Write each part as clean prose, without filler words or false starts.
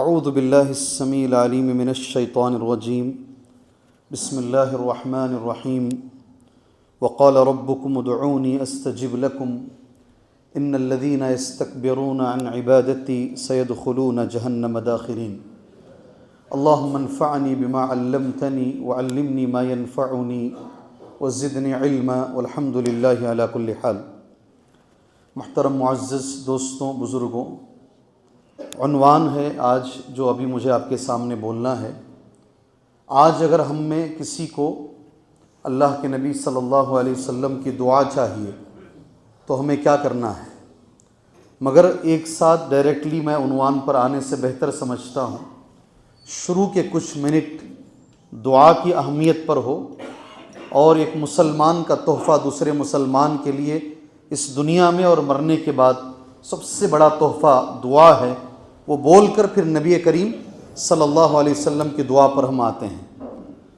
اعوذ باللہ السمیع العلیم من الشیطان الرجیم بسم اللہ الرحمن الرحیم وقال ربکم ادعونی استجب لکم ان الذین یستکبرون عن عبادتی سیدخلون جہنم داخرین اللہم انفعنی بما علمتنی وعلمنی ما ینفعنی وزدنی علما والحمد للہ علی کل حال۔ محترم معزز دوستوں، بزرگوں، عنوان ہے آج جو ابھی مجھے آپ کے سامنے بولنا ہے۔ آج اگر ہم میں کسی کو اللہ کے نبی صلی اللہ علیہ وسلم کی دعا چاہیے تو ہمیں کیا کرنا ہے؟ مگر ایک ساتھ ڈائریکٹلی میں عنوان پر آنے سے بہتر سمجھتا ہوں شروع کے کچھ منٹ دعا کی اہمیت پر ہو، اور ایک مسلمان کا تحفہ دوسرے مسلمان کے لیے اس دنیا میں اور مرنے کے بعد سب سے بڑا تحفہ دعا ہے، وہ بول کر پھر نبی کریم صلی اللہ علیہ وسلم کی دعا پر ہم آتے ہیں۔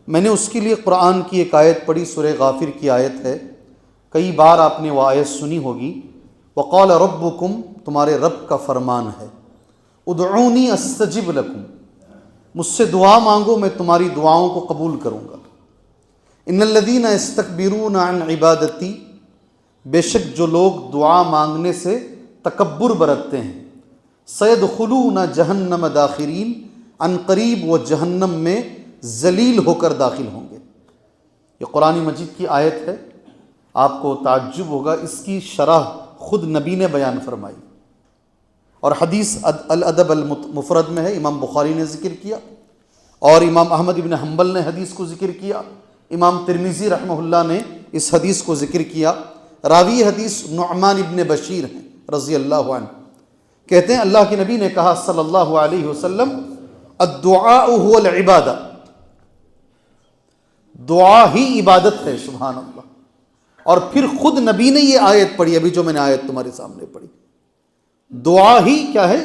میں نے اس کے لیے قرآن کی ایک آیت پڑھی، سورہ غافر کی آیت ہے، کئی بار آپ نے وہ آیت سنی ہوگی۔ وقال ربکم، تمہارے رب کا فرمان ہے، ادعونی استجب لکم، مجھ سے دعا مانگو میں تمہاری دعاؤں کو قبول کروں گا۔ ان الذین یستکبرون عن عبادتی، بے شک جو لوگ دعا مانگنے سے تکبر برتتے ہیں، سیدخلون جہنم داخرین، ان قریب وہ جہنم میں ذلیل ہو کر داخل ہوں گے۔ یہ قرآن مجید کی آیت ہے، آپ کو تعجب ہوگا اس کی شرح خود نبی نے بیان فرمائی، اور حدیث الادب المفرد میں ہے، امام بخاری نے ذکر کیا، اور امام احمد بن حنبل نے حدیث کو ذکر کیا، امام ترمذی رحمہ اللہ نے اس حدیث کو ذکر کیا۔ راوی حدیث نعمان ابن بشیر ہیں رضی اللہ عنہ، کہتے ہیں اللہ کے نبی نے کہا صلی اللہ علیہ وسلم، الدعاء هو العبادہ، دعا ہی عبادت ہے، سبحان اللہ۔ اور پھر خود نبی نے یہ آیت پڑھی، ابھی جو میں نے آیت تمہارے سامنے پڑھی، دعا ہی کیا ہے؟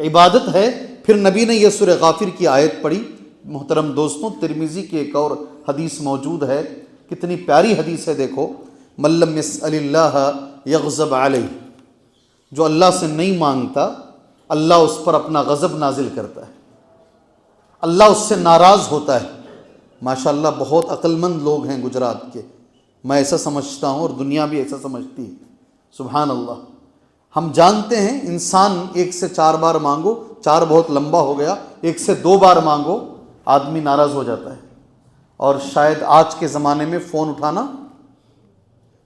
عبادت ہے۔ پھر نبی نے یہ سورہ غافر کی آیت پڑھی۔ محترم دوستوں، ترمذی کی ایک اور حدیث موجود ہے، کتنی پیاری حدیث ہے، دیکھو، من لم یسأل اللہ یغضب علیہ، جو اللہ سے نہیں مانگتا اللہ اس پر اپنا غضب نازل کرتا ہے، اللہ اس سے ناراض ہوتا ہے۔ ماشاءاللہ بہت عقل مند لوگ ہیں گجرات کے، میں ایسا سمجھتا ہوں اور دنیا بھی ایسا سمجھتی ہے، سبحان اللہ۔ ہم جانتے ہیں انسان 1 سے 4 بار مانگو، 4 بہت لمبا ہو گیا، 1 سے 2 بار مانگو آدمی ناراض ہو جاتا ہے، اور شاید آج کے زمانے میں فون اٹھانا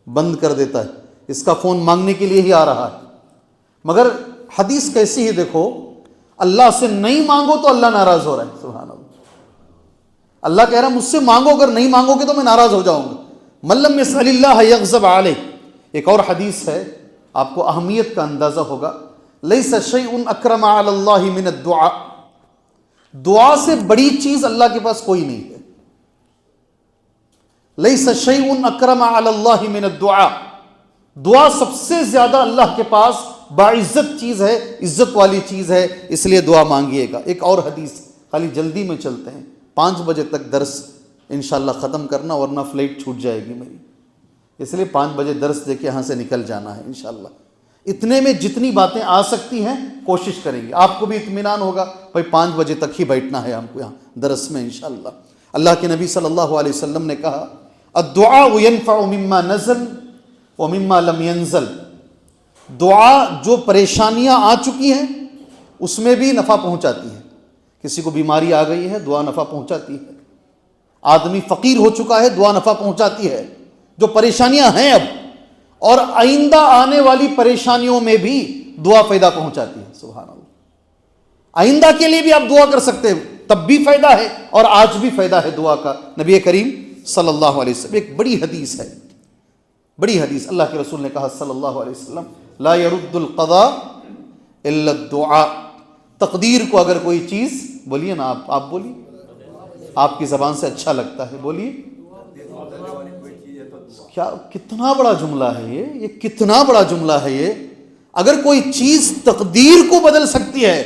بند کر دیتا ہے، اس کا فون مانگنے کے لیے ہی آ رہا ہے۔ مگر حدیث کیسی ہے دیکھو، اللہ سے نہیں مانگو تو اللہ ناراض ہو رہا ہے، سبحان اللہ۔ اللہ کہہ رہا ہے مجھ سے مانگو، اگر نہیں مانگو گے تو میں ناراض ہو جاؤں گا۔ من لم یسأل اللہ یغضب علیہ۔ ایک اور حدیث ہے، آپ کو اہمیت کا اندازہ ہوگا، لیس شیء اکرم علی اللہ من الدعاء، دعا سے بڑی چیز اللہ کے پاس کوئی نہیں ہے۔ لیس شیء اکرم علی اللہ من الدعاء، دعا سب سے زیادہ اللہ کے پاس باعزت چیز ہے، عزت والی چیز ہے، اس لیے دعا مانگیے گا۔ ایک اور حدیث، خالی جلدی میں چلتے ہیں، 5 بجے تک درس انشاءاللہ ختم کرنا، ورنہ فلائٹ چھوٹ جائے گی میری، اس لیے 5 بجے درس دے کے یہاں سے نکل جانا ہے انشاءاللہ۔ اتنے میں جتنی باتیں آ سکتی ہیں کوشش کریں گے، آپ کو بھی اطمینان ہوگا بھائی 5 بجے تک ہی بیٹھنا ہے ہم کو یہاں درس میں انشاءاللہ۔ اللہ کے نبی صلی اللہ علیہ وسلم نے کہا، الدعاء ينفع مما نزل ومما لم ينزل، دعا جو پریشانیاں آ چکی ہیں اس میں بھی نفع پہنچاتی ہے۔ کسی کو بیماری آ گئی ہے، دعا نفع پہنچاتی ہے۔ آدمی فقیر ہو چکا ہے، دعا نفع پہنچاتی ہے۔ جو پریشانیاں ہیں اب اور آئندہ آنے والی پریشانیوں میں بھی دعا فائدہ پہنچاتی ہے، سبحان اللہ۔ آئندہ کے لیے بھی آپ دعا کر سکتے ہیں، تب بھی فائدہ ہے اور آج بھی فائدہ ہے دعا کا۔ نبی کریم صلی اللہ علیہ وسلم، ایک بڑی حدیث ہے، بڑی حدیث، اللہ کے رسول نے کہا صلی اللہ علیہ وسلم، لا يرد القضاء الا الدعاء، تقدیر کو اگر کوئی چیز، بولیے نا آپ بولیے، آپ کی زبان سے اچھا لگتا ہے، بولیے۔ کیا کتنا بڑا جملہ ہے یہ کتنا بڑا جملہ ہے یہ، اگر کوئی چیز تقدیر کو بدل سکتی ہے،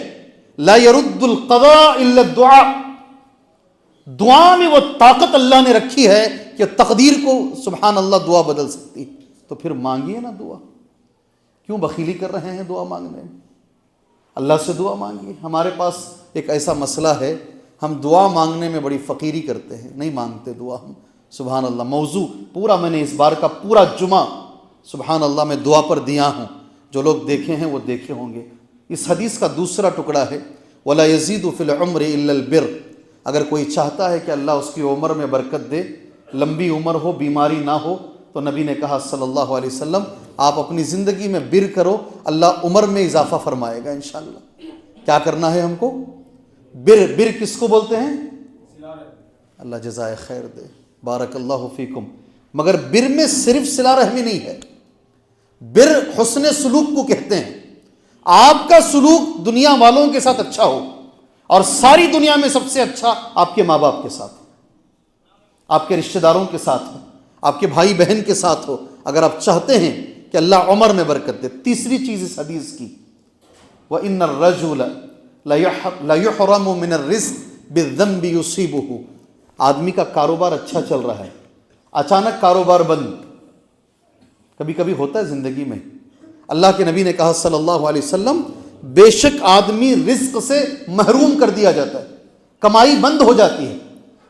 لا يرد القضاء الا الدعاء، دعا میں وہ طاقت اللہ نے رکھی ہے کہ تقدیر کو سبحان اللہ دعا بدل سکتی ہے، تو پھر مانگیے نا دعا، کیوں بخیلی کر رہے ہیں دعا مانگنے میں؟ اللہ سے دعا مانگیے. ہمارے پاس ایک ایسا مسئلہ ہے، ہم دعا مانگنے میں بڑی فقیری کرتے ہیں، نہیں مانگتے دعا ہم. سبحان اللہ. موضوع پورا میں نے اس بار کا پورا جمعہ سبحان اللہ میں دعا پر دیا ہوں. جو لوگ دیکھے ہیں وہ دیکھے ہوں گے. اس حدیث کا دوسرا ٹکڑا ہے وَلَا يَزِيدُ فِي الْعُمْرِ إِلَّا الْبِرُّ. اگر کوئی چاہتا ہے کہ اللہ اس کی عمر میں برکت دے، لمبی عمر ہو، بیماری نہ ہو، تو نبی نے کہا صلی اللہ علیہ وسلم آپ اپنی زندگی میں بر کرو، اللہ عمر میں اضافہ فرمائے گا انشاءاللہ. کیا کرنا ہے ہم کو؟ بر کس کو بولتے ہیں؟ اللہ جزائے خیر دے، بارک اللہ فیکم. مگر بر میں صرف صلہ رحمی نہیں ہے، بر حسن سلوک کو کہتے ہیں. آپ کا سلوک دنیا والوں کے ساتھ اچھا ہو، اور ساری دنیا میں سب سے اچھا آپ کے ماں باپ کے ساتھ ہو، آپ کے رشتہ داروں کے ساتھ ہو، آپ کے بھائی بہن کے ساتھ ہو، اگر آپ چاہتے ہیں کہ اللہ عمر میں برکت دے. تیسری چیز اس حدیث کی وَإِنَّ الرَّجُلَ لَيُحْرَمُ مِنَ الرِّزْقِ بِالذَّنْبِ يُصِيبُهُ. آدمی کا کاروبار اچھا چل رہا ہے، اچانک کاروبار بند. کبھی کبھی ہوتا ہے زندگی میں. اللہ کے نبی نے کہا صلی اللہ علیہ وسلم بے شک آدمی رزق سے محروم کر دیا جاتا ہے، کمائی بند ہو جاتی ہے،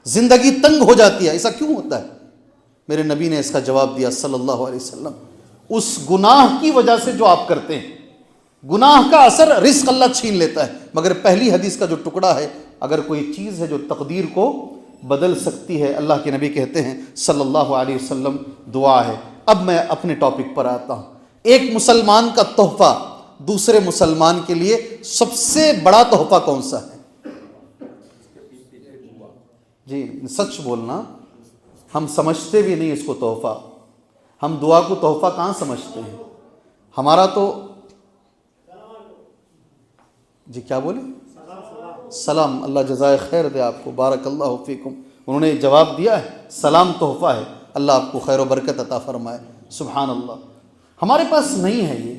زندگی تنگ ہو جاتی ہے. ایسا کیوں ہوتا ہے؟ میرے نبی نے اس کا جواب دیا صلی اللہ علیہ وسلم اس گناہ کی وجہ سے جو آپ کرتے ہیں. گناہ کا اثر رزق اللہ چھین لیتا ہے. مگر پہلی حدیث کا جو ٹکڑا ہے، اگر کوئی چیز ہے جو تقدیر کو بدل سکتی ہے، اللہ کے نبی کہتے ہیں صلی اللہ علیہ وسلم دعا ہے. اب میں اپنے ٹاپک پر آتا ہوں. ایک مسلمان کا تحفہ دوسرے مسلمان کے لیے سب سے بڑا تحفہ کون سا ہے؟ جی سچ بولنا، ہم سمجھتے بھی نہیں اس کو تحفہ. ہم دعا کو تحفہ کہاں سمجھتے ہیں؟ ہمارا تو جی کیا بولے؟ سلام. اللہ جزائے خیر دے آپ کو، بارک اللہ فیکم. انہوں نے جواب دیا ہے سلام تحفہ ہے، اللہ آپ کو خیر و برکت عطا فرمائے. سبحان اللہ. ہمارے پاس نہیں ہے یہ.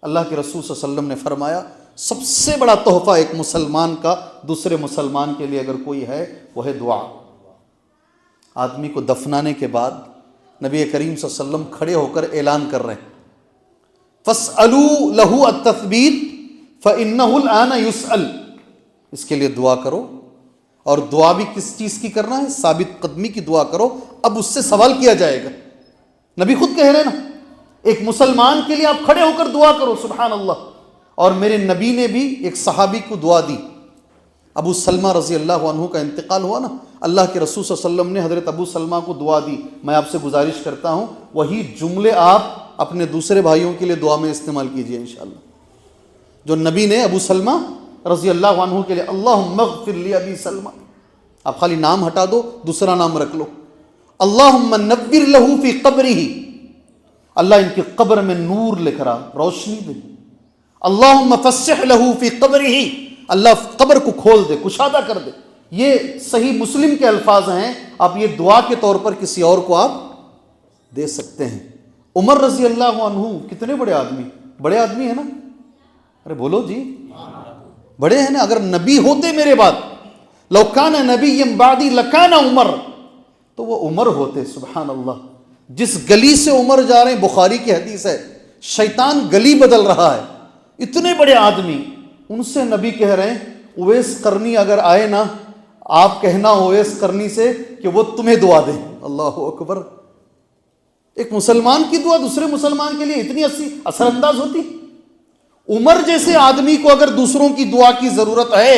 اللہ کے رسول صلی اللہ علیہ وسلم نے فرمایا سب سے بڑا تحفہ ایک مسلمان کا دوسرے مسلمان کے لیے اگر کوئی ہے وہ ہے دعا. آدمی کو دفنانے کے بعد نبی کریم صلی اللہ علیہ وسلم کھڑے ہو کر اعلان کر رہے ہیں فَاسْأَلُوا لَهُ التَّثْبِيتَ فَإِنَّهُ الْآنَ يُسْأَلُ. اس کے لیے دعا کرو. اور دعا بھی کس چیز کی کرنا ہے؟ ثابت قدمی کی دعا کرو، اب اس سے سوال کیا جائے گا. نبی خود کہہ رہے ہیں نا، ایک مسلمان کے لیے آپ کھڑے ہو کر دعا کرو. سبحان اللہ. اور میرے نبی نے بھی ایک صحابی کو دعا دی. ابو سلمہ رضی اللہ عنہ کا انتقال ہوا نا، اللہ کے رسول صلی اللہ علیہ وسلم نے حضرت ابو سلمہ کو دعا دی. میں آپ سے گزارش کرتا ہوں وہی جملے آپ اپنے دوسرے بھائیوں کے لیے دعا میں استعمال کیجئے انشاءاللہ. جو نبی نے ابو سلمہ رضی اللہ عنہ کے لیے اللہم اغفر لی ابی سلمہ، آپ خالی نام ہٹا دو، دوسرا نام رکھ لو. اللہم نور لہ فی قبرہ، اللہ ان کی قبر میں نور لے کر روشنی دے. اللہم فسح لہ فی قبرہ، اللہ قبر کو کھول دے، کشادہ کر دے. یہ صحیح مسلم کے الفاظ ہیں. آپ یہ دعا کے طور پر کسی اور کو آپ دے سکتے ہیں. عمر رضی اللہ عنہ کتنے بڑے آدمی، بڑے آدمی ہیں نا؟ ارے بولو جی، بڑے ہیں نا. اگر نبی ہوتے میرے بعد، لو کان نبی بعدی لکان عمر، تو وہ عمر ہوتے. سبحان اللہ. جس گلی سے عمر جا رہے ہیں، بخاری کی حدیث ہے، شیطان گلی بدل رہا ہے. اتنے بڑے آدمی، ان سے نبی کہہ رہے ہیں اویس قرنی اگر آئے نا، آپ کہنا اویس قرنی سے کہ وہ تمہیں دعا دیں. اللہ اکبر. ایک مسلمان کی دعا دوسرے مسلمان کے لیے اتنی اثر انداز ہوتی. عمر جیسے آدمی کو اگر دوسروں کی دعا کی ضرورت ہے،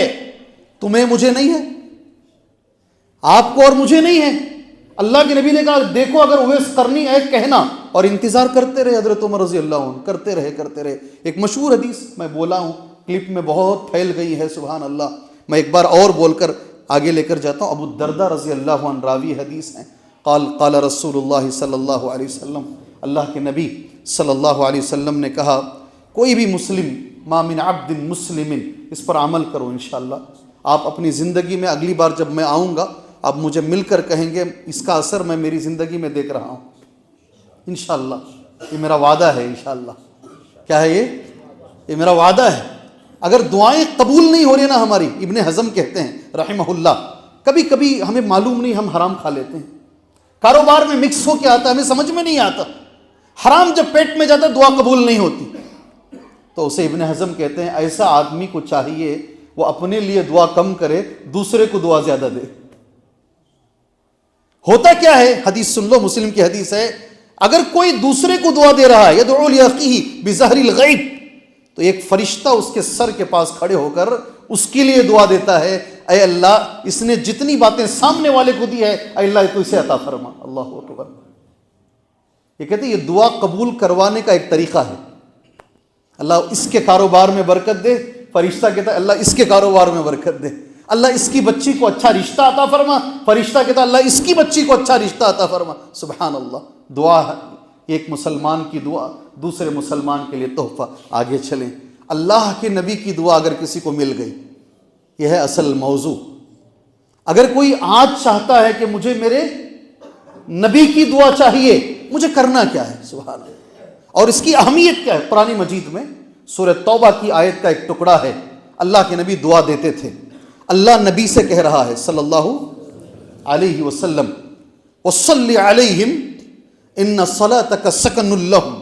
تمہیں مجھے نہیں ہے، آپ کو اور مجھے نہیں ہے. اللہ کے نبی نے کہا دیکھو اگر اویس قرنی ہے کہنا، اور انتظار کرتے رہے حضرت عمر رضی اللہ عنہ، کرتے رہے. ایک مشہور حدیث میں بولا ہوں، کلپ میں بہت پھیل گئی ہے. سبحان اللہ. میں ایک بار اور بول کر آگے لے کر جاتا ہوں. ابو الدرداء رضی اللہ عنہ راوی حدیث ہیں. قال رسول اللہ صلی اللہ علیہ وسلم، اللہ کے نبی صلی اللہ علیہ وسلم نے کہا کوئی بھی مسلم، ما من عبد مسلم، اس پر عمل کرو انشاءاللہ. آپ اپنی زندگی میں اگلی بار جب میں آؤں گا آپ مجھے مل کر کہیں گے اس کا اثر میں میری زندگی میں دیکھ رہا ہوں انشاءاللہ. یہ میرا وعدہ ہے انشاءاللہ. کیا ہے یہ میرا وعدہ ہے. اگر دعائیں قبول نہیں ہو رہی نا ہماری، ابن حزم کہتے ہیں رحمہ اللہ، کبھی کبھی ہمیں معلوم نہیں ہم حرام کھا لیتے ہیں. کاروبار میں مکس ہو کے آتا ہے، ہمیں سمجھ میں نہیں آتا. حرام جب پیٹ میں جاتا ہے دعا قبول نہیں ہوتی. تو اسے ابن حزم کہتے ہیں ایسا آدمی کو چاہیے وہ اپنے لیے دعا کم کرے، دوسرے کو دعا زیادہ دے۔ ہوتا کیا ہے، حدیث سن لو، مسلم کی حدیث ہے، اگر کوئی دوسرے کو دعا دے رہا ہے یدعو لأخیہ بظہر الغیب، تو ایک فرشتہ اس کے سر کے پاس کھڑے ہو کر اس کے لیے دعا دیتا ہے، اے اللہ اس نے جتنی باتیں سامنے والے کو دی ہے، اے اللہ تو اسے عطا فرما۔ اللہ اکبر۔ یہ کہتے ہیں یہ دعا قبول کروانے کا ایک طریقہ ہے۔ اللہ اس کے کاروبار میں برکت دے، فرشتہ کہتا ہے اللہ اس کے کاروبار میں برکت دے۔ اللہ اس کی بچی کو اچھا رشتہ عطا فرما، فرشتہ کہتا ہے اللہ اس کی بچی کو اچھا رشتہ عطا فرما۔ سبحان اللہ۔ دعا ہے ایک مسلمان کی دعا دوسرے مسلمان کے لیے تحفہ۔ آگے چلیں، اللہ کے نبی کی دعا اگر کسی کو مل گئی، یہ ہے اصل موضوع۔ اگر کوئی آج چاہتا ہے کہ مجھے میرے نبی کی دعا چاہیے، مجھے کرنا کیا ہے؟ سبحان اللہ۔ اور اس کی اہمیت کیا ہے؟ قرآن مجید میں سورہ توبہ کی آیت کا ایک ٹکڑا ہے، اللہ کے نبی دعا دیتے تھے۔ اللہ نبی سے کہہ رہا ہے صلی اللہ علیہ وسلم، وصلی علیہم ان صلاتک سکن لہم۔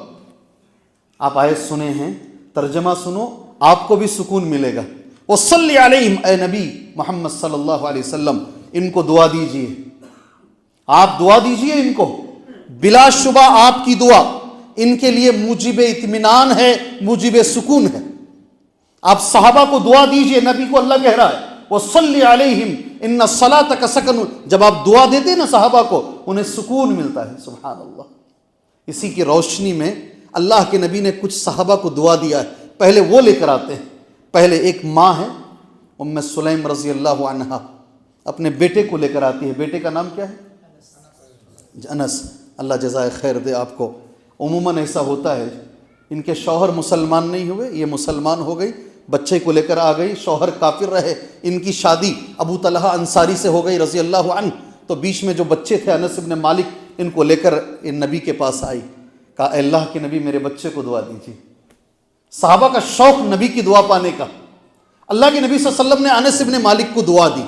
آپ آیت سنے ہیں، ترجمہ سنو، آپ کو بھی سکون ملے گا۔ وصلی علیہم، اے نبی محمد صلی اللہ علیہ وسلم ان کو دعا دیجئے، آپ دعا دیجئے ان کو، بلا شبہ آپ کی دعا ان کے لیے موجب اطمینان ہے، موجب سکون ہے۔ آپ صحابہ کو دعا دیجئے، نبی کو اللہ کہہ رہا ہے وصلی علیہم ان صلاتک سکن۔ جب آپ دعا دیتے ہیں نا صحابہ کو، انہیں سکون ملتا ہے۔ سبحان اللہ۔ اسی کی روشنی میں اللہ کے نبی نے کچھ صحابہ کو دعا دیا ہے، پہلے وہ لے کر آتے ہیں۔ پہلے ایک ماں ہے ام سلیم رضی اللہ عنہا، اپنے بیٹے کو لے کر آتی ہے۔ بیٹے کا نام کیا ہے؟ انس۔ اللہ جزائے خیر دے آپ کو۔ عموماً ایسا ہوتا ہے، ان کے شوہر مسلمان نہیں ہوئے، یہ مسلمان ہو گئی، بچے کو لے کر آ گئی، شوہر کافر رہے، ان کی شادی ابو طلحہ انصاری سے ہو گئی رضی اللہ عنہ، تو بیچ میں جو بچے تھے انس بن مالک، ان کو لے کر ان نبی کے پاس آئی، کہا اے اللہ کے نبی میرے بچے کو دعا دیجیے۔ صحابہ کا شوق نبی کی دعا پانے کا۔ اللہ کے نبی صلی اللہ علیہ وسلم نے انس بن مالک کو دعا دی۔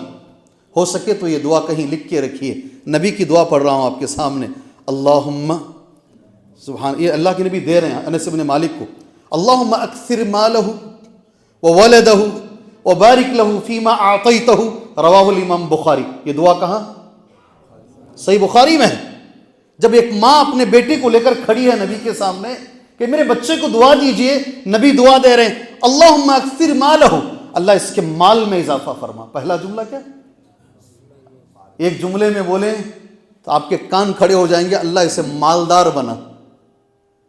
ہو سکے تو یہ دعا کہیں لکھ کے رکھیے، نبی کی دعا پڑھ رہا ہوں آپ کے سامنے۔ اللہم، سبحان، یہ اللہ کے نبی دے رہے ہیں انس بن مالک کو، اللہم اکثر مالہ وولدہ وبارک لہ فیما اعطیتہ، رواہ الامام بخاری۔ یہ دعا کہاں؟ صحیح بخاری میں ہے۔ جب ایک ماں اپنے بیٹے کو لے کر کھڑی ہے نبی کے سامنے کہ میرے بچے کو دعا دیجئے، نبی دعا دے رہے ہیں اللہم اکثر مالہ، اللہ اس کے مال میں اضافہ فرما۔ پہلا جملہ کیا؟ ایک جملے میں بولیں تو آپ کے کان کھڑے ہو جائیں گے، اللہ اسے مالدار بنا،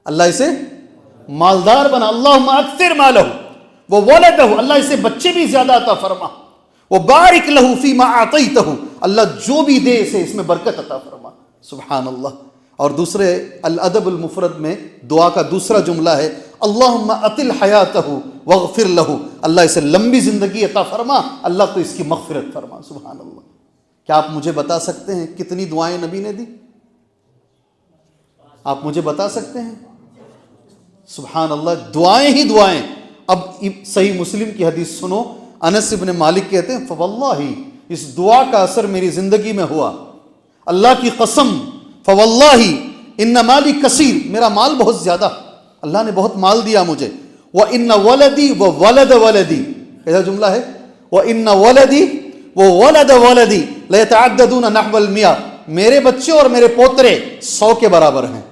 اللہ اسے مالدار بنا۔ اللہم اکثر مالہ وولدہ، اللہ اسے بچے بھی زیادہ عطا فرما، وبارک لہ فیما اعطیتہ، اللہ جو بھی دے اسے اس میں برکت عطا فرما۔ سبحان اللہ۔ اور دوسرے الادب المفرد میں دعا کا دوسرا جملہ ہے اللہم اطل حیاتہ واغفر لہ، اللہ اسے لمبی زندگی عطا فرما، اللہ تو اس کی مغفرت فرما۔ سبحان اللہ۔ کیا آپ مجھے بتا سکتے ہیں کتنی دعائیں نبی نے دی؟ آپ مجھے بتا سکتے ہیں؟ سبحان اللہ، دعائیں ہی دعائیں۔ اب صحیح مسلم کی حدیث سنو، انس بن مالک کہتے ہیں فواللہ، اس دعا کا اثر میری زندگی میں ہوا، اللہ کی قسم، فواللہ ان مالی کثیر، میرا مال بہت زیادہ، اللہ نے بہت مال دیا مجھے، وان ولدی وولد ولدی، کیسا جملہ ہے؟ وان ولدی وولد ولدی لیتعددون نحو المئہ، میرے بچے اور میرے پوترے 100 کے برابر ہیں۔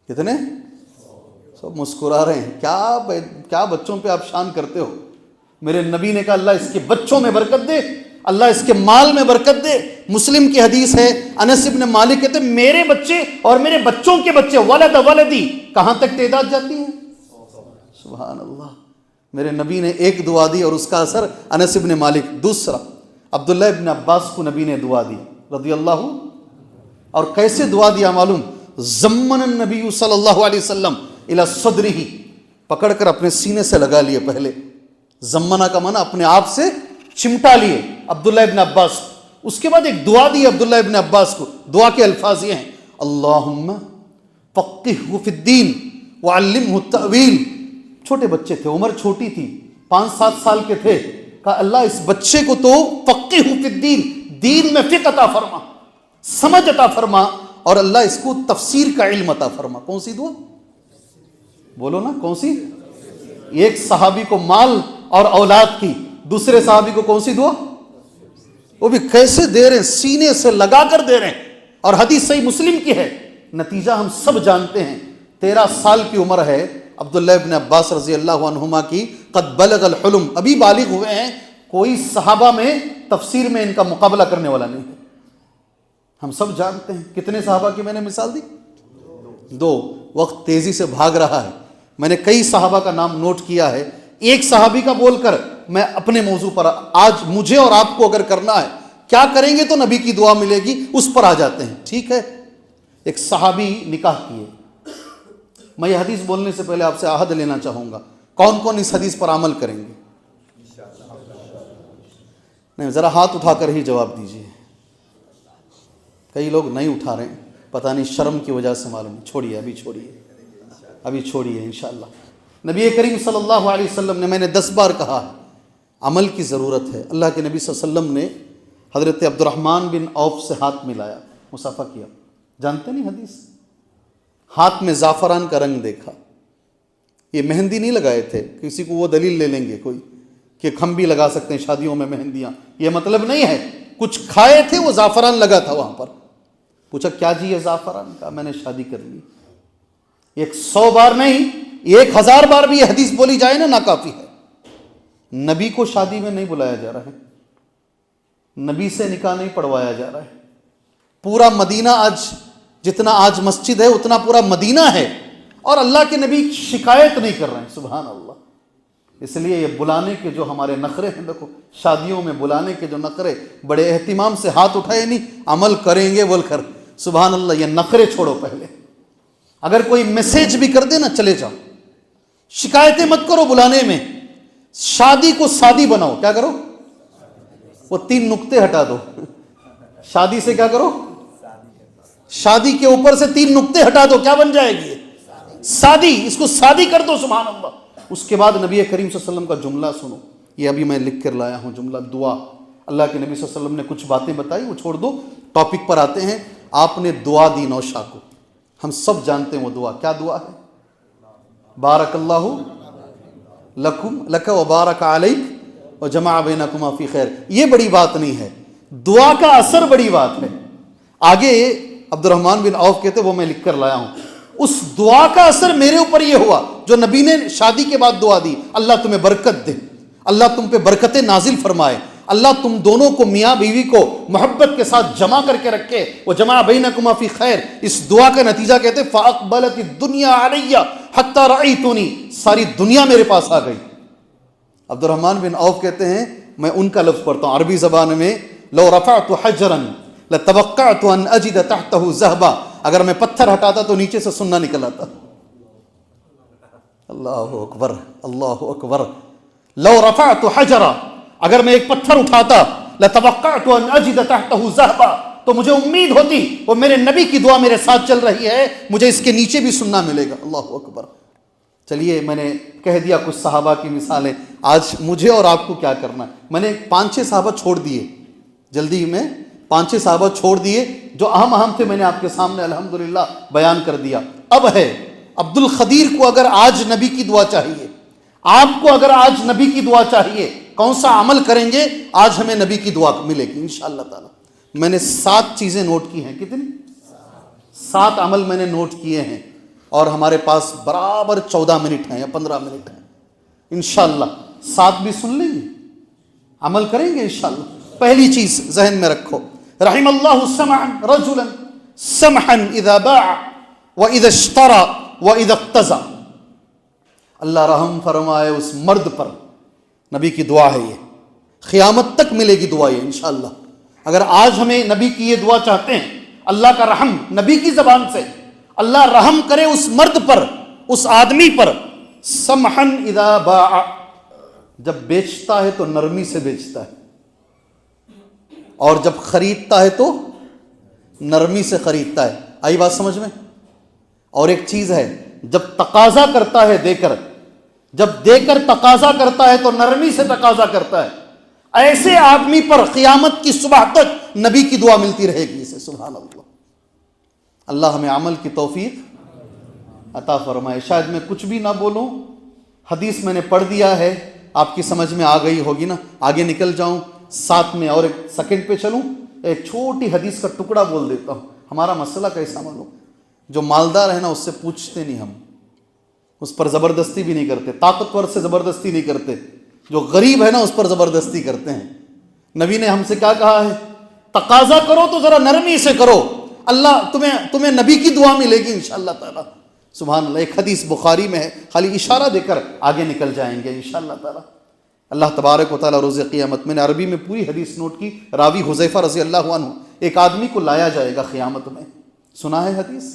کتنے؟ سب مسکرا رہے ہیں، کیا بچوں پہ آپ شان کرتے ہو؟ میرے نبی نے کہا اللہ اس کے بچوں میں برکت دے، اللہ اس کے مال میں برکت دے۔ مسلم کی حدیث ہے، انس بن مالک کہتے ہیں میرے بچے اور میرے بچوں کے بچے، ولد ولدی، کہاں تک تعداد جاتی ہے؟ سبحان اللہ۔ میرے نبی نے ایک دعا دی اور اس کا اثر انس بن مالک۔ دوسرا، عبداللہ ابن عباس کو نبی نے دعا دی رضی اللہ، اور کیسے دعا دیا معلوم؟ زمن النبی صلی اللہ علیہ وسلم الی صدرہ، پکڑ کر اپنے سینے سے لگا لیے پہلے، زمنہ کا معنی اپنے آپ سے چمٹا لیے عبداللہ ابن عباس۔ اس کے بعد ایک دعا دی عبداللہ ابن عباس کو، دعا کے الفاظ یہ ہیں اللہم فقہہ فی الدین وعلمہ التأویل۔ چھوٹے بچے تھے، عمر چھوٹی تھی، 5-7 سال کے تھے، کہا اللہ اس بچے کو تو فقہہ فی الدین، دین میں فقہ عطا فرما، سمجھ عطا فرما، اور اللہ اس کو تفسیر کا علم عطا فرما۔ کون سی دعا؟ بولو نا، کون سی؟ ایک صحابی کو مال اور اولاد کی، دوسرے صحابی کو کون سی دعا؟ وہ بھی کیسے دے رہے ہیں، سینے سے لگا کر دے رہے ہیں، اور حدیث صحیح مسلم کی ہے، نتیجہ ہم سب جانتے ہیں۔ 13 سال کی عمر ہے عبداللہ ابن عباس رضی اللہ عنہما کی، قد بلغ الحلم، ابھی بالغ ہوئے ہیں، کوئی صحابہ میں تفسیر میں ان کا مقابلہ کرنے والا نہیں ہے۔ ہم سب جانتے ہیں کتنے صحابہ کی میں نے مثال دی؟ 2۔ وقت تیزی سے بھاگ رہا ہے، میں نے کئی صحابہ کا نام نوٹ کیا ہے، ایک صحابی کا بول کر میں اپنے موضوع پر آج مجھے اور آپ کو اگر کرنا ہے کیا کریں گے تو نبی کی دعا ملے گی، اس پر آ جاتے ہیں، ٹھیک ہے؟ ایک صحابی نکاح کیے، میں یہ حدیث بولنے سے پہلے آپ سے عہد لینا چاہوں گا، کون کون اس حدیث پر عمل کریں گے؟ نہیں، ذرا ہاتھ اٹھا کر ہی جواب دیجیے، کئی لوگ نہیں اٹھا رہے ہیں، پتہ نہیں شرم کی وجہ سے معلوم، چھوڑیے ابھی چھوڑیے انشاءاللہ۔ نبی کریم صلی اللہ علیہ وسلم نے، میں نے 10 بار کہا ہے، عمل کی ضرورت ہے۔ اللہ کے نبی صلی اللہ علیہ وسلم نے حضرت عبد الرحمن بن عوف سے ہاتھ ملایا، مصافحہ کیا، جانتے نہیں حدیث؟ ہاتھ میں زعفران کا رنگ دیکھا، یہ مہندی نہیں لگائے تھے، کسی کو وہ دلیل لے لیں گے کوئی کہ ہم بھی لگا سکتے ہیں شادیوں میں مہندیاں، یہ مطلب نہیں ہے، کچھ کھائے تھے، وہ زعفران لگا تھا وہاں پر، پوچھا کیا جی یہ زعفران؟ کا میں نے شادی کر لی۔ 100 بار نہیں، 1000 بار بھی یہ حدیث بولی جائے نا کافی ہے۔ نبی کو شادی میں نہیں بلایا جا رہا ہے، نبی سے نکاح نہیں پڑھوایا جا رہا ہے، پورا مدینہ آج جتنا آج مسجد ہے اتنا پورا مدینہ ہے، اور اللہ کے نبی شکایت نہیں کر رہے ہیں، سبحان اللہ۔ اس لیے یہ بلانے کے جو ہمارے نخرے ہیں، دیکھو شادیوں میں بلانے کے جو نخرے، بڑے اہتمام سے ہاتھ اٹھائے نہیں، عمل کریں گے بول کر، سبحان اللہ، یہ نخرے چھوڑو پہلے۔ اگر کوئی میسیج بھی کر دے نا، چلے جاؤ، شکایتیں مت کرو بلانے میں، شادی کو سادی بناؤ، کیا کرو؟ وہ 3 نقطے ہٹا دو، شادی سے کیا کرو؟ شادی کے اوپر سے 3 نقطے ہٹا دو، کیا بن جائے گی؟ سادی، اس کو سادی کر دو، سبحان اللہ۔ اس کے بعد نبی کریم صلی اللہ علیہ وسلم کا جملہ سنو، یہ ابھی میں لکھ کر لایا ہوں جملہ، دعا۔ اللہ کے نبی صلی اللہ علیہ وسلم نے کچھ باتیں بتائی، وہ چھوڑ دو، ٹاپک پر آتے ہیں۔ آپ نے دعا دی نوشا کو، ہم سب جانتے ہیں وہ دعا کیا دعا ہے؟ بارک اللہ لکم لک و بارک علیک و جمع بینکما فی خیر۔ یہ بڑی بات نہیں ہے، دعا کا اثر بڑی بات ہے۔ آگے عبد الرحمن بن عوف کہتے، وہ میں لکھ کر لایا ہوں، اس دعا کا اثر میرے اوپر یہ ہوا جو نبی نے شادی کے بعد دعا دی، اللہ تمہیں برکت دے، اللہ تم پہ برکتیں نازل فرمائے، اللہ تم دونوں کو، میاں بیوی کو محبت کے ساتھ جمع کر کے رکھے، وہ جمع بینکما فی خیر۔ اس دعا کا نتیجہ کہتے فاقبلت الدنیا علی حتی رأیتنی، ساری دنیا میرے پاس آ گئی۔ عبد الرحمن بن عوف کہتے ہیں، میں ان کا لفظ پڑھتا ہوں عربی زبان میں، لو رفعت حجرا لتوقعت ان اجد تحته ذهبا، اگر میں پتھر ہٹاتا تو نیچے سے سننا نکل آتا۔ اللہ اکبر، اللہ اکبر۔ لو رفعت حجرا، اگر میں ایک پتھر اٹھاتا، لتوقعت ان اجد تحته ذهبا، تو مجھے امید ہوتی وہ میرے نبی کی دعا میرے ساتھ چل رہی ہے، مجھے اس کے نیچے بھی سننا ملے گا۔ اللہ اکبر۔ چلیے، میں نے کہہ دیا کچھ صحابہ کی مثالیں، آج مجھے اور آپ کو کیا کرنا ہے؟ میں نے 5-6 صحابہ چھوڑ دیے، جلدی میں 5-6 صحابہ چھوڑ دیے جو اہم تھے، میں نے آپ کے سامنے الحمدللہ بیان کر دیا۔ اب ہے عبد القدیر کو اگر آج نبی کی دعا چاہیے، آپ کو اگر آج نبی کی دعا چاہیے، کون سا عمل کریں گے؟ آج ہمیں نبی کی دعا ملے گی انشاءاللہ تعالی۔ میں نے 7 چیزیں نوٹ کی ہیں، کتنی؟ 7 عمل میں نے نوٹ کیے ہیں، اور ہمارے پاس برابر 14 منٹ ہیں یا 15 منٹ ہیں، انشاءاللہ 7 بھی سن لیں گے، عمل کریں گے انشاءاللہ۔ پہلی چیز ذہن میں رکھو، رحم اللہ سمعا رجلا سمحا اذا باع واذا اشترى واذا اقتضى، اللہ رحم فرمائے اس مرد پر، نبی کی دعا ہے یہ، قیامت تک ملے گی دعا یہ انشاءاللہ۔ اگر آج ہمیں نبی کی یہ دعا چاہتے ہیں، اللہ کا رحم نبی کی زبان سے، اللہ رحم کرے اس مرد پر، اس آدمی پر، سمحا اذا باع، جب بیچتا ہے تو نرمی سے بیچتا ہے، اور جب خریدتا ہے تو نرمی سے خریدتا ہے۔ آئی بات سمجھ میں؟ اور ایک چیز ہے، جب تقاضا کرتا ہے دے کر، جب دے کر تقاضا کرتا ہے تو نرمی سے تقاضا کرتا ہے۔ ایسے آدمی پر قیامت کی صبح تک نبی کی دعا ملتی رہے گی اسے، سبحان اللہ۔ اللہ ہمیں عمل کی توفیق عطا فرمائے۔ شاید میں کچھ بھی نہ بولوں، حدیث میں نے پڑھ دیا ہے، آپ کی سمجھ میں آ گئی ہوگی نا، آگے نکل جاؤں ساتھ میں اور ایک سیکنڈ پہ چلوں، ایک چھوٹی حدیث کا ٹکڑا بول دیتا ہوں. ہمارا مسئلہ کیسا معلوم؟ جو مالدار ہے نا اس سے پوچھتے نہیں، ہم اس پر زبردستی بھی نہیں کرتے، طاقتور سے زبردستی نہیں کرتے، جو غریب ہے نا اس پر زبردستی کرتے ہیں. نبی نے ہم سے کیا کہا ہے؟ تقاضا کرو تو ذرا نرمی سے کرو، اللہ تمہیں نبی کی دعا ملے گی انشاءاللہ تعالی. سبحان اللہ. ایک حدیث بخاری میں ہے، خالی اشارہ دے کر آگے نکل جائیں گے انشاءاللہ تعالی. اللہ تبارک و تعالی روز قیامت، میں نے عربی میں پوری حدیث نوٹ کی، راوی حذیفہ رضی اللہ عنہ، ایک آدمی کو لایا جائے گا قیامت میں، سنا ہے حدیث؟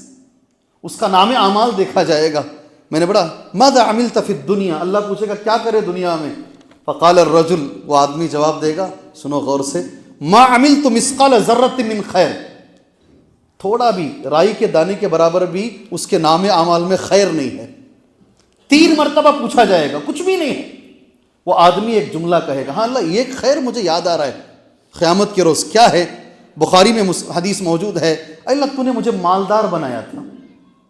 اس کا نام اعمال دیکھا جائے گا. میں نے پڑھا ماذا عملت فی الدنیا، اللہ پوچھے گا کیا کرے دنیا میں؟ فقال الرجل، وہ آدمی جواب دے گا، سنو غور سے، ما عملت مثقال ذرۃ من خیر، تھوڑا بھی رائی کے دانے کے برابر بھی اس کے نام اعمال میں خیر نہیں ہے. 3 مرتبہ پوچھا جائے گا، کچھ بھی نہیں ہے. وہ آدمی ایک جملہ کہے گا، ہاں اللہ یہ خیر مجھے یاد آ رہا ہے قیامت کے روز. کیا ہے؟ بخاری میں حدیث موجود ہے، اللہ تو نے مجھے مالدار بنایا تھا،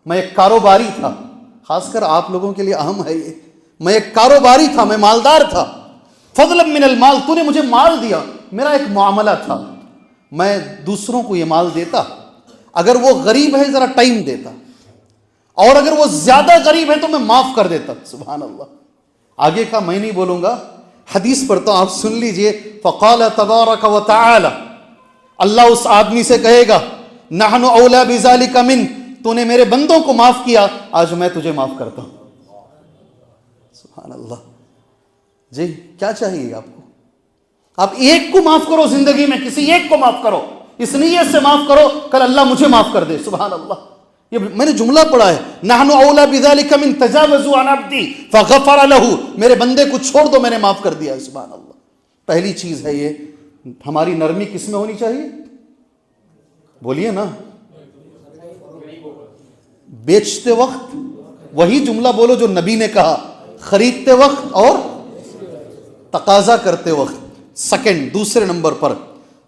میں ایک کاروباری تھا، خاص کر آپ لوگوں کے لیے اہم ہے یہ، میں ایک کاروباری تھا، میں مالدار تھا. فضلا من المال، تو نے مجھے مال دیا. میرا ایک معاملہ تھا، میں دوسروں کو یہ مال دیتا، اگر وہ غریب ہے ذرا ٹائم دیتا، اور اگر وہ زیادہ غریب ہے تو میں معاف کر دیتا. سبحان اللہ. آگے کا میں نہیں بولوں گا، حدیث پڑھتا ہوں، آپ سن لیجئے. فقال تبارک و تعالی، اللہ اس آدمی سے کہے گا، نحن اولا بذالک من، تو نے میرے بندوں کو معاف کیا، آج میں تجھے معاف کرتا ہوں. سبحان اللہ. جی کیا چاہیے آپ کو؟ آپ ایک کو معاف کرو زندگی میں، کسی ایک کو معاف کرو، اس نیت سے معاف کرو کل اللہ مجھے معاف کر دے. سبحان اللہ. یہ میں نے جملہ پڑھا ہے، نحن اولا بذالک من تجاوزوا عن عبدی فغفر له، میرے بندے کو چھوڑ دو میں نے معاف کر دیا. سبحان اللہ. پہلی چیز ہے یہ، ہماری نرمی کس میں ہونی چاہیے؟ بولیے نا. بیچتے وقت وہی جملہ بولو جو نبی نے کہا، خریدتے وقت اور تقاضا کرتے وقت. سیکنڈ، دوسرے نمبر پر،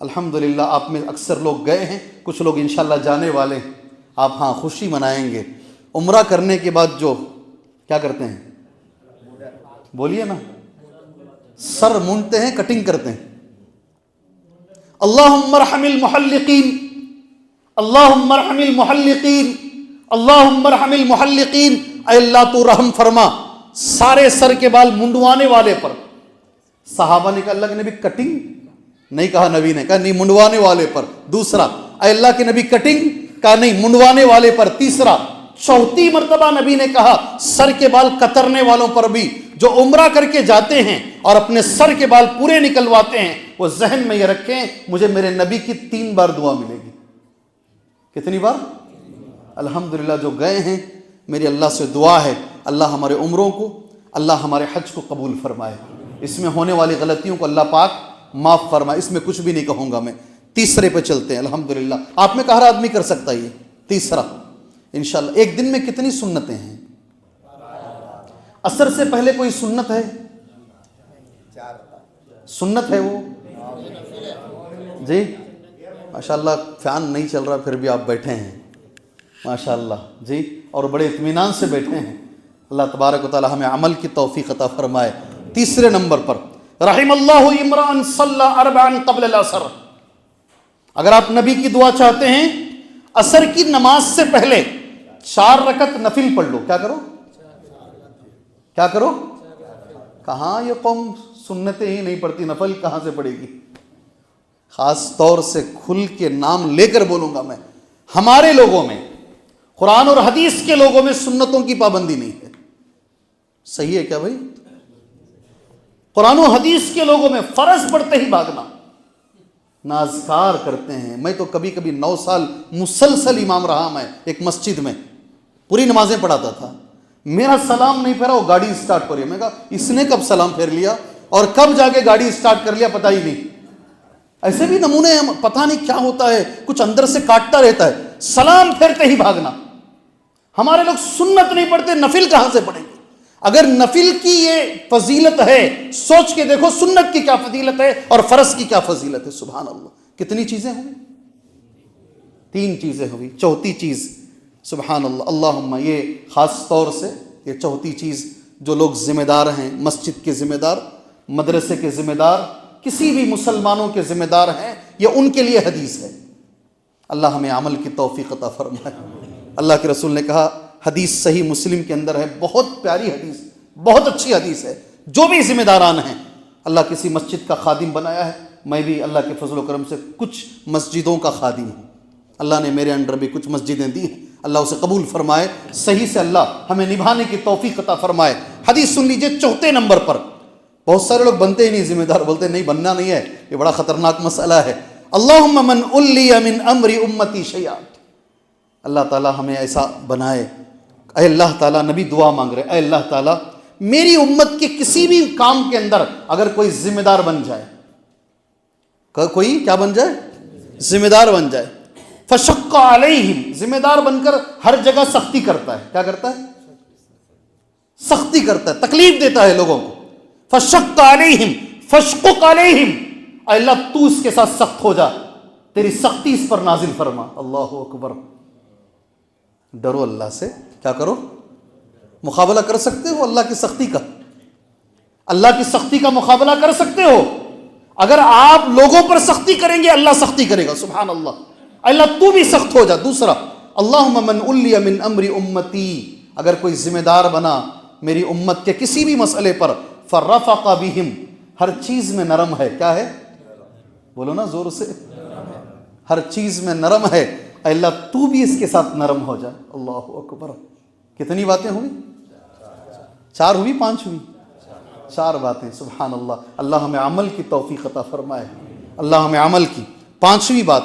الحمدللہ آپ میں اکثر لوگ گئے ہیں، کچھ لوگ انشاءاللہ جانے والے ہیں. آپ ہاں خوشی منائیں گے. عمرہ کرنے کے بعد جو کیا کرتے ہیں؟ بولیے نا. سر مونڈتے ہیں، کٹنگ کرتے ہیں. اللہم ارحم المحلقین، اللہم ارحم المحلقین، اللہم ارحم المحلقین. اے اللہ تو رحم فرما سارے سر کے بال منڈوانے والے پر. صحابہ نے کہا اللہ کے نبی کٹنگ نہیں کہا، نبی نے کہا نہیں منڈوانے والے پر. دوسرا، اے اللہ کے نبی کٹنگ کہا نہیں منڈوانے والے پر. تیسرا، چوتھی مرتبہ نبی نے کہا سر کے بال کترنے والوں پر بھی. جو عمرہ کر کے جاتے ہیں اور اپنے سر کے بال پورے نکلواتے ہیں، وہ ذہن میں یہ رکھیں مجھے میرے نبی کی 3 بار دعا ملے گی. کتنی بار؟ الحمدللہ جو گئے ہیں میری اللہ سے دعا ہے اللہ ہمارے عمروں کو، اللہ ہمارے حج کو قبول فرمائے، اس میں ہونے والی غلطیوں کو اللہ پاک معاف فرمائے. اس میں کچھ بھی نہیں کہوں گا میں. تیسرے پہ چلتے ہیں. الحمدللہ آپ میں ہر آدمی کر سکتا ہے یہ. تیسرا انشاءاللہ، ایک دن میں کتنی سنتیں ہیں؟ عصر سے پہلے کوئی سنت ہے؟ سنت ہے وہ جی. ماشاءاللہ فین نہیں چل رہا پھر بھی آپ بیٹھے ہیں ماشاءاللہ جی، اور بڑے اطمینان سے بیٹھے ہیں. اللہ تبارک و تعالی ہمیں عمل کی توفیق عطا فرمائے. تیسرے نمبر پر، رحم اللہ امرأ صلی 4 قبل العصر. اگر آپ نبی کی دعا چاہتے ہیں، عصر کی نماز سے پہلے 4 رکعت نفل پڑھ لو. کیا کرو؟ کیا کرو؟ کہاں یہ قوم سنتیں ہی نہیں پڑھتی، نفل کہاں سے پڑھے گی؟ خاص طور سے کھل کے نام لے کر بولوں گا میں، ہمارے لوگوں میں، قرآن اور حدیث کے لوگوں میں سنتوں کی پابندی نہیں ہے. صحیح ہے کیا بھائی؟ قرآن و حدیث کے لوگوں میں فرض پڑھتے ہی بھاگنا، نازکار کرتے ہیں. میں تو کبھی کبھی 9 سال مسلسل امام رہا، میں ایک مسجد میں پوری نمازیں پڑھاتا تھا. میرا سلام نہیں پھیرا، وہ گاڑی اسٹارٹ کر رہی ہے. میں کہا اس نے کب سلام پھیر لیا اور کب جا کے گاڑی اسٹارٹ کر لیا پتہ ہی نہیں. ایسے بھی نمونے ہیں، پتہ نہیں کیا ہوتا ہے، کچھ اندر سے کاٹتا رہتا ہے. سلام پھیرتے ہی بھاگنا. ہمارے لوگ سنت نہیں پڑھتے، نفل کہاں سے پڑھیں گے؟ اگر نفل کی یہ فضیلت ہے، سوچ کے دیکھو سنت کی کیا فضیلت ہے اور فرض کی کیا فضیلت ہے. سبحان اللہ. کتنی چیزیں ہوئی؟ 3 چیزیں ہوئی. چوتھی چیز، سبحان اللہ، اللہم، یہ خاص طور سے یہ چوتھی چیز جو لوگ ذمہ دار ہیں، مسجد کے ذمہ دار، مدرسے کے ذمہ دار، کسی بھی مسلمانوں کے ذمہ دار ہیں، یہ ان کے لیے حدیث ہے۔ اللہ ہمیں عمل کی توفیق عطا فرمائے۔ اللہ کے رسول نے کہا، حدیث صحیح مسلم کے اندر ہے، بہت پیاری حدیث، بہت اچھی حدیث ہے، جو بھی ذمہ داران ہیں، اللہ کسی مسجد کا خادم بنایا ہے، میں بھی اللہ کے فضل و کرم سے کچھ مسجدوں کا خادم ہوں، اللہ نے میرے انڈر بھی کچھ مسجدیں دی ہیں، اللہ اسے قبول فرمائے، صحیح سے اللہ ہمیں نبھانے کی توفیق عطا فرمائے۔ حدیث سن لیجئے 4 نمبر پر۔ بہت سارے لوگ بنتے ہی نہیں ذمہ دار، بولتے نہیں بننا نہیں ہے، یہ بڑا خطرناک مسئلہ ہے۔ اللہم من اولی من امر امتی شیئا، اللہ تعالیٰ ہمیں ایسا بنائے۔ اے اللہ تعالیٰ، نبی دعا مانگ رہے، اے اللہ تعالیٰ میری امت کے کسی بھی کام کے اندر اگر کوئی ذمہ دار بن جائے، کوئی کیا بن جائے؟ ذمہ دار بن جائے، فشق علیہم، ذمہ دار بن کر ہر جگہ سختی کرتا ہے، کیا کرتا ہے؟ سختی کرتا ہے، تکلیف دیتا ہے لوگوں کو۔ فشق علیہم فشقق علیہم، اے اللہ تو اس کے ساتھ سخت ہو جا، تیری سختی اس پر نازل فرما۔ اللہ اکبر، ڈرو اللہ سے، کیا کرو؟ مقابلہ کر سکتے ہو اللہ کی سختی کا، اللہ کی سختی کا مقابلہ کر سکتے ہو؟ اگر آپ لوگوں پر سختی کریں گے اللہ سختی کرے گا، سبحان اللہ۔ اللہ تو بھی سخت ہو جا۔ دوسرا، اللہم من اولی من امر امتی، اگر کوئی ذمہ دار بنا میری امت کے کسی بھی مسئلے پر، فرفق بہم، ہر چیز میں نرم ہے، کیا ہے؟ بولو نا زور سے، ہر چیز میں نرم ہے، اے اللہ تو بھی اس کے ساتھ نرم ہو جا۔ اللہ اکبر، کتنی باتیں ہوئی؟ 4 ہوئی، 5 ہوئی؟ 4 باتیں، سبحان اللہ۔ اللہ ہمیں عمل کی توفیق عطا فرمائے، اللہ ہمیں عمل کی۔ 5ویں بات،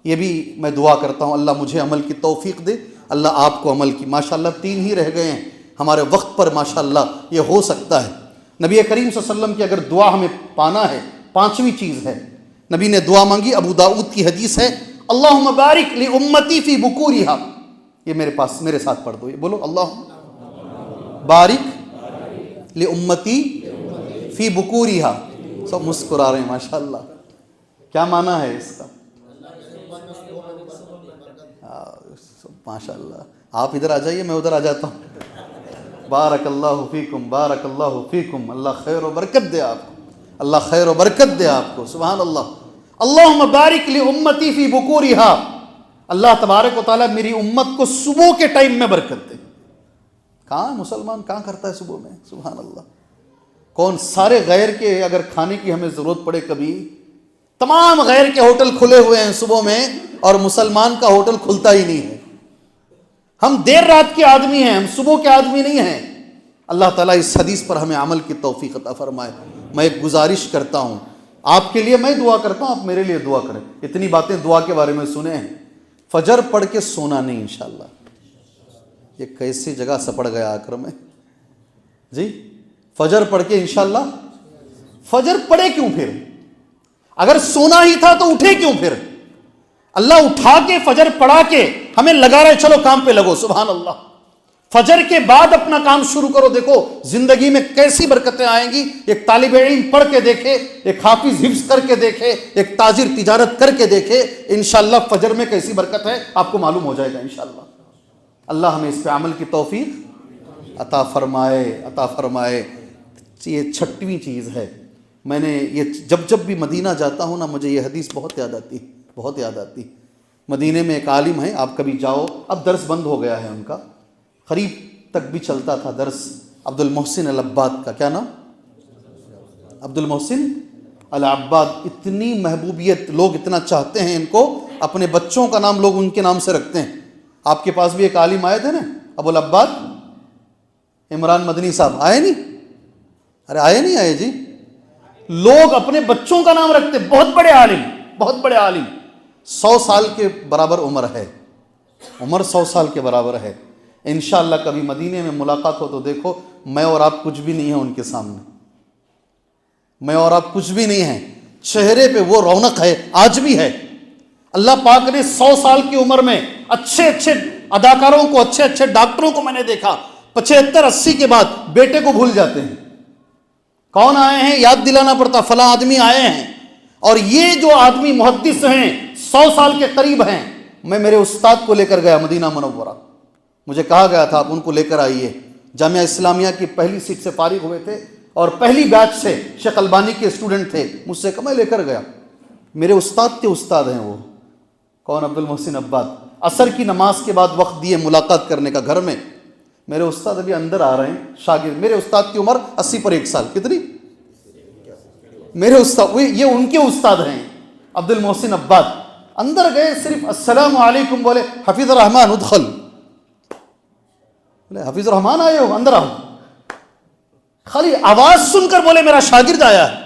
یہ بھی میں دعا کرتا ہوں اللہ مجھے عمل کی توفیق دے، اللہ آپ کو عمل کی۔ ماشاءاللہ 3 ہی رہ گئے ہیں ہمارے وقت پر، ماشاءاللہ یہ ہو سکتا ہے۔ نبی کریم صلی اللہ علیہ وسلم کی اگر دعا ہمیں پانا ہے، 5ویں چیز ہے، نبی نے دعا مانگی، ابو داؤد کی حدیث ہے، اللہم بارک لامتی فی بکورہا، یہ میرے ساتھ پڑھ دو، یہ بولو، اللہم بارک لامتی فی بکورہا۔ سب مسکرا رہے ہیں، ماشاءاللہ، کیا معنی ہے اس کا؟ ماشاءاللہ، آپ ادھر آ جائیے، میں ادھر آ جاتا ہوں۔ بارک اللہ فیکم، بارک اللہ فیکم، اللہ خیر و برکت دے آپ کو، اللہ خیر و برکت دے آپ کو، سبحان اللہ۔ اللہم بارک لامتی فی بکورہا، اللہ تبارک و تعالیٰ میری امت کو صبح کے ٹائم میں برکت دے۔ کہاں مسلمان کہاں کرتا ہے صبح میں؟ سبحان اللہ، کون؟ سارے غیر کے اگر کھانے کی ہمیں ضرورت پڑے کبھی، تمام غیر کے ہوٹل کھلے ہوئے ہیں صبح میں، اور مسلمان کا ہوٹل کھلتا ہی نہیں ہے۔ ہم دیر رات کے آدمی ہیں، ہم صبح کے آدمی نہیں ہیں۔ اللہ تعالیٰ اس حدیث پر ہمیں عمل کی توفیق عطا فرمائے۔ میں ایک گزارش کرتا ہوں آپ کے لیے، میں دعا کرتا ہوں، آپ میرے لیے دعا کریں۔ اتنی باتیں دعا کے بارے میں سنے ہیں، فجر پڑھ کے سونا نہیں انشاءاللہ۔ یہ کیسی جگہ سپڑ گیا اکرم ہے جی، فجر پڑھ کے انشاءاللہ۔ فجر پڑھے کیوں پھر؟ اگر سونا ہی تھا تو اٹھے کیوں پھر؟ اللہ اٹھا کے فجر پڑھا کے ہمیں لگا رہے چلو کام پہ لگو، سبحان اللہ۔ فجر کے بعد اپنا کام شروع کرو، دیکھو زندگی میں کیسی برکتیں آئیں گی۔ ایک طالب علم پڑھ کے دیکھے، ایک حافظ حفظ کر کے دیکھے، ایک تاجر تجارت کر کے دیکھے، انشاءاللہ فجر میں کیسی برکت ہے آپ کو معلوم ہو جائے گا انشاءاللہ۔ اللہ ہمیں اس پہ عمل کی توفیق عطا فرمائے، عطا فرمائے۔ یہ 6ویں چیز ہے، میں نے یہ جب بھی مدینہ جاتا ہوں نا، مجھے یہ حدیث بہت یاد آتی، بہت یاد آتی۔ مدینے میں ایک عالم ہے، آپ کبھی جاؤ، اب درس بند ہو گیا ہے ان کا، قریب تک بھی چلتا تھا درس، عبد المحسن العباد کا، کیا نام؟ عبد المحسن العباد۔ اتنی محبوبیت، لوگ اتنا چاہتے ہیں ان کو، اپنے بچوں کا نام لوگ ان کے نام سے رکھتے ہیں۔ آپ کے پاس بھی ایک عالم آئے تھے نا، ابو العباد، عمران مدنی صاحب، آئے نہیں؟ ارے آئے نہیں آئے جی؟ لوگ اپنے بچوں کا نام رکھتے، بہت بڑے عالم، بہت بڑے عالم، 100 سال کے برابر عمر ہے، عمر 100 سال کے برابر ہے۔ انشاءاللہ کبھی مدینے میں ملاقات ہو تو دیکھو، میں اور آپ کچھ بھی نہیں ہیں ان کے سامنے، میں اور آپ کچھ بھی نہیں ہیں، چہرے پہ وہ رونق ہے، آج بھی ہے۔ اللہ پاک نے 100 سال کی عمر میں اچھے اچھے اداکاروں کو، اچھے اچھے ڈاکٹروں کو میں نے دیکھا 75-80 کے بعد بیٹے کو بھول جاتے ہیں، کون آئے ہیں یاد دلانا پڑتا، فلاں آدمی آئے ہیں۔ اور یہ جو آدمی محدث ہیں 100 سال کے قریب ہیں، میں میرے استاد کو لے کر گیا مدینہ منورہ، مجھے کہا گیا تھا آپ ان کو لے کر آئیے، جامعہ اسلامیہ کی پہلی سیٹ سے فارغ ہوئے تھے اور پہلی بیچ سے شیخ البانی کے اسٹوڈنٹ تھے. مجھ سے کہا میں لے کر گیا. میرے استاد کے استاد ہیں وہ. کون؟ عبد المحسن عباد. عصر کی نماز کے بعد وقت دیے ملاقات کرنے کا گھر میں. میرے استاد ابھی اندر آ رہے ہیں شاگرد. میرے استاد کی عمر 80 پر 1 سال. کتنی؟ میرے استاد یہ ان کے استاد ہیں عبد المحسن عباد. اندر گئے, صرف السلام علیکم بولے. حفیظ الرحمان ادخل. بولے حفیظ الرحمان آئے ہو, اندر آؤ. خالی آواز سن کر بولے میرا شاگرد آیا ہے,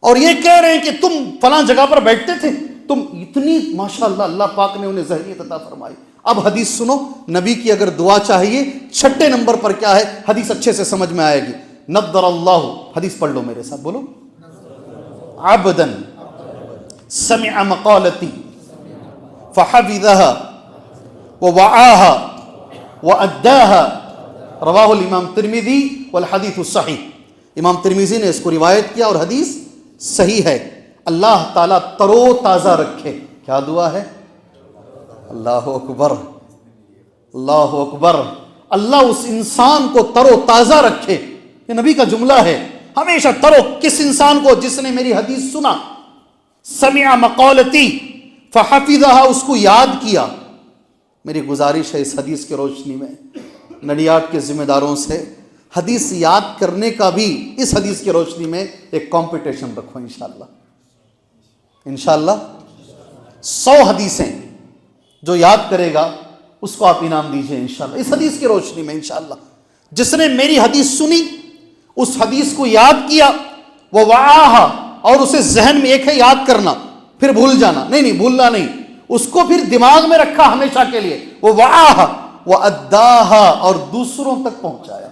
اور یہ کہہ رہے ہیں کہ تم فلاں جگہ پر بیٹھتے تھے, تم اتنی ماشاءاللہ اللہ پاک نے انہیں ذہنیت عطا فرمائی. اب حدیث سنو. نبی کی اگر دعا چاہیے 6 نمبر پر کیا ہے, حدیث اچھے سے سمجھ میں آئے گی. نضر اللہ, حدیث پڑھ لو میرے ساتھ, بولو. عبدا سمع مقالتی فحفظها ووعاها واداها رواہ الامام ترمذی والحدیث الصحیح. امام ترمذی نے اس کو روایت کیا اور حدیث صحیح ہے. اللہ تعالیٰ ترو تازہ رکھے. کیا دعا ہے؟ اللہ اکبر, اللہ اکبر. اللہ اس انسان کو ترو تازہ رکھے. یہ نبی کا جملہ ہے. ہمیشہ ترو کس انسان کو؟ جس نے میری حدیث سنا. سمع مقالتی فحفظها, اس کو یاد کیا. میری گزارش ہے اس حدیث کی روشنی میں نڈیاٹ کے ذمہ داروں سے, حدیث یاد کرنے کا بھی اس حدیث کی روشنی میں ایک کمپٹیشن رکھو انشاءاللہ. انشاءاللہ 100 حدیثیں جو یاد کرے گا اس کو آپ انعام دیجئے انشاءاللہ اس حدیث کی روشنی میں. انشاءاللہ جس نے میری حدیث سنی, اس حدیث کو یاد کیا, وہ وعاہا, اور اسے ذہن میں ایک ہے یاد کرنا پھر بھول جانا, نہیں بھولنا نہیں, اس کو پھر دماغ میں رکھا ہمیشہ کے لیے. وہ وعاہا واداہا, اور دوسروں تک پہنچایا.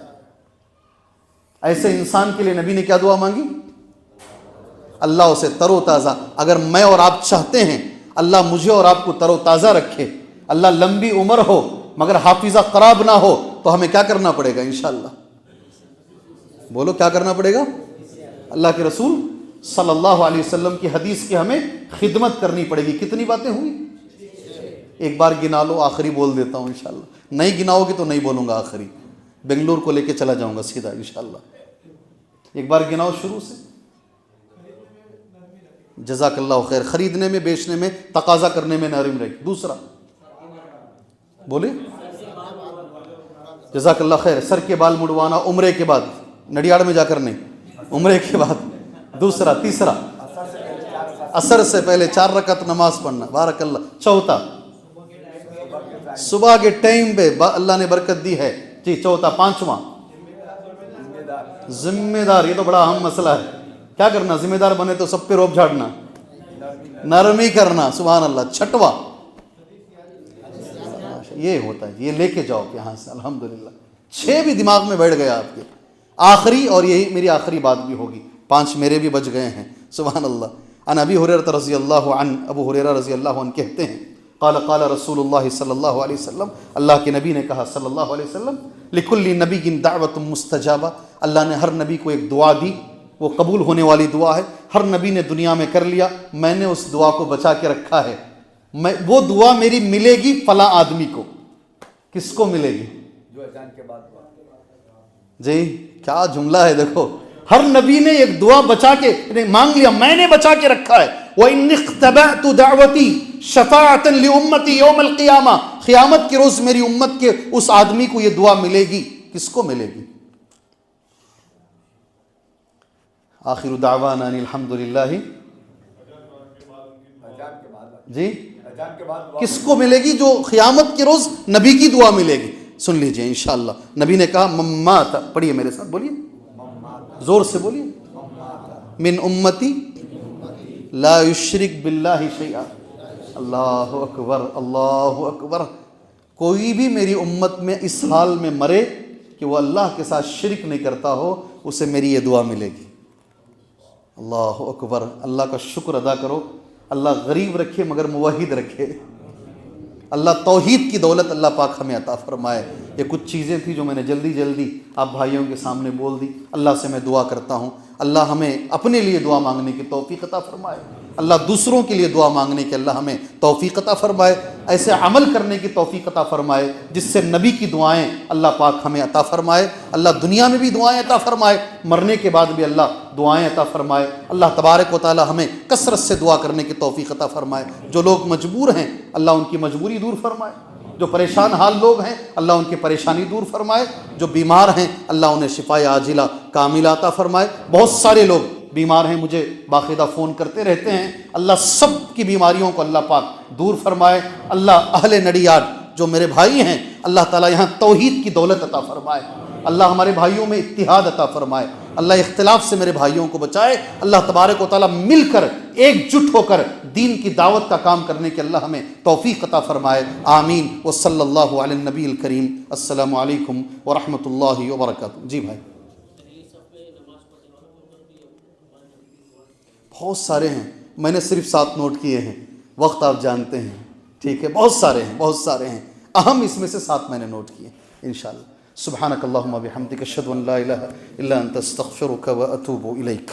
ایسے انسان کے لیے نبی نے کیا دعا مانگی؟ اللہ اسے تر و تازہ. اگر میں اور آپ چاہتے ہیں اللہ مجھے اور آپ کو تر و تازہ رکھے, اللہ لمبی عمر ہو مگر حافظہ خراب نہ ہو, تو ہمیں کیا کرنا پڑے گا انشاءاللہ؟ بولو کیا کرنا پڑے گا؟ اللہ کے رسول صلی اللہ علیہ وسلم کی حدیث کی ہمیں خدمت کرنی پڑے گی. کتنی باتیں ہوئی؟ ایک بار گنا لو, آخری بول دیتا ہوں انشاءاللہ. نہیں گناؤ گے تو نہیں بولوں گا آخری. بنگلور کو لے کے چلا جاؤں گا سیدھا انشاءاللہ. ایک بار گناؤ شروع سے. جزاک اللہ خیر. خریدنے میں, بیچنے میں, تقاضا کرنے میں نرم رہے. دوسرا بولے جزاک اللہ خیر. سر کے بال مڑوانا عمرے کے بعد, نڈیاڑ میں جا کر نہیں, عمرے کے بعد. دوسرا. تیسرا عصر سے پہلے 4 رکعت نماز پڑھنا. بارک اللہ. چوتھا صبح کے ٹائم پہ اللہ نے برکت دی ہے جی. چوتھا. پانچواں ذمہ دار. یہ تو بڑا اہم مسئلہ ہے. کیا کرنا؟ ذمہ دار بنے تو سب پہ روب جھاڑنا, نرمی کرنا. سبحان اللہ. چھٹواں یہ ہوتا ہے, یہ لے کے جاؤ یہاں سے الحمدللہ. 6 بھی دماغ میں بیٹھ گیا آپ کے. آخری, اور یہی میری آخری بات بھی ہوگی, 5 میرے بھی بچ گئے ہیں. سبحان اللہ. عن ابی ہریرہ رضی اللہ عنہ, ابو ہریرہ رضی اللہ عنہ کہتے ہیں قال قال رسول اللہ صلی اللہ علیہ وسلم, اللہ کے نبی نے کہا صلی اللہ علیہ وسلم, لکل نبی دعوت مستجابہ, اللہ نے ہر نبی کو ایک دعا دی, وہ قبول ہونے والی دعا ہے. ہر نبی نے دنیا میں کر لیا, میں نے اس دعا کو بچا کے رکھا ہے. وہ دعا میری ملے گی فلاں آدمی کو. کس کو ملے گی؟ جو اذان کے بعد. جی کیا جملہ ہے دیکھو. ہر نبی نے ایک دعا بچا کے مانگ لیا, میں نے بچا کے رکھا ہے. وَإِنِّ اخْتَبَأْتُ دَعْوَتِي شَفَاعَةً لِأُمَّتِي يَوْمَ الْقِيَامَةِ, قیامت کے روز میری امت کے اس آدمی کو یہ دعا ملے گی. کس کو ملے گی؟ آخر دعوانا ان الحمدللہ. جی کس کو ملے گی؟ جو قیامت کے روز نبی کی دعا ملے گی. سن لیجئے انشاءاللہ. نبی نے کہا ممات, پڑھیے میرے ساتھ, بولیے زور سے بولیے, من امتی لا یشرک باللہ شیئا. اللہ اکبر, اللہ اکبر. کوئی بھی میری امت میں اس حال میں مرے کہ وہ اللہ کے ساتھ شرک نہیں کرتا ہو, اسے میری یہ دعا ملے گی. اللہ اکبر. اللہ کا شکر ادا کرو. اللہ غریب رکھے مگر موحد رکھے. اللہ توحید کی دولت اللہ پاک ہمیں عطا فرمائے. یہ کچھ چیزیں تھیں جو میں نے جلدی آپ بھائیوں کے سامنے بول دی. اللہ سے میں دعا کرتا ہوں اللہ ہمیں اپنے لیے دعا مانگنے کی توفیق عطا فرمائے، اللہ دوسروں کے لیے دعا مانگنے کی اللہ ہمیں توفیق عطا فرمائے، ایسے عمل کرنے کی توفیق عطا فرمائے جس سے نبی کی دعائیں اللہ پاک ہمیں عطا فرمائے، اللہ دنیا میں بھی دعائیں عطا فرمائے، مرنے کے بعد بھی اللہ دعائیں عطا فرمائے، اللہ تبارک و تعالی ہمیں کثرت سے دعا کرنے کی توفیق عطا فرمائے، جو لوگ مجبور ہیں اللہ ان کی مجبوری دور فرمائے، جو پریشان حال لوگ ہیں اللہ ان کی پریشانی دور فرمائے، جو بیمار ہیں اللہ انہیں شفائے عاجلہ کاملہ عطا فرمائے۔ بہت سارے لوگ بیمار ہیں، مجھے باقاعدہ فون کرتے رہتے ہیں، اللہ سب کی بیماریوں کو اللہ پاک دور فرمائے۔ اللہ اہل نڈیاڈ جو میرے بھائی ہیں اللہ تعالیٰ یہاں توحید کی دولت عطا فرمائے، اللہ ہمارے بھائیوں میں اتحاد عطا فرمائے، اللہ اختلاف سے میرے بھائیوں کو بچائے، اللہ تبارک و تعالیٰ مل کر ایک جٹ ہو کر دین کی دعوت کا کام کرنے کے اللہ ہمیں توفیق عطا فرمائے، آمین۔ وصلی اللہ علی النبی الکریم۔ السلام علیکم ورحمۃ اللہ وبرکاتہ۔ جی بھائی، بہت سارے ہیں، میں نے صرف 7 نوٹ کیے ہیں، وقت آپ جانتے ہیں، ٹھیک ہے، بہت سارے ہیں، بہت سارے ہیں، اہم اس میں سے 7 میں نے نوٹ کیے انشاءاللہ۔ سبحانک اللہم وبحمدک اشہد ان لا الہ الا انت استغفرک واتوب الیک۔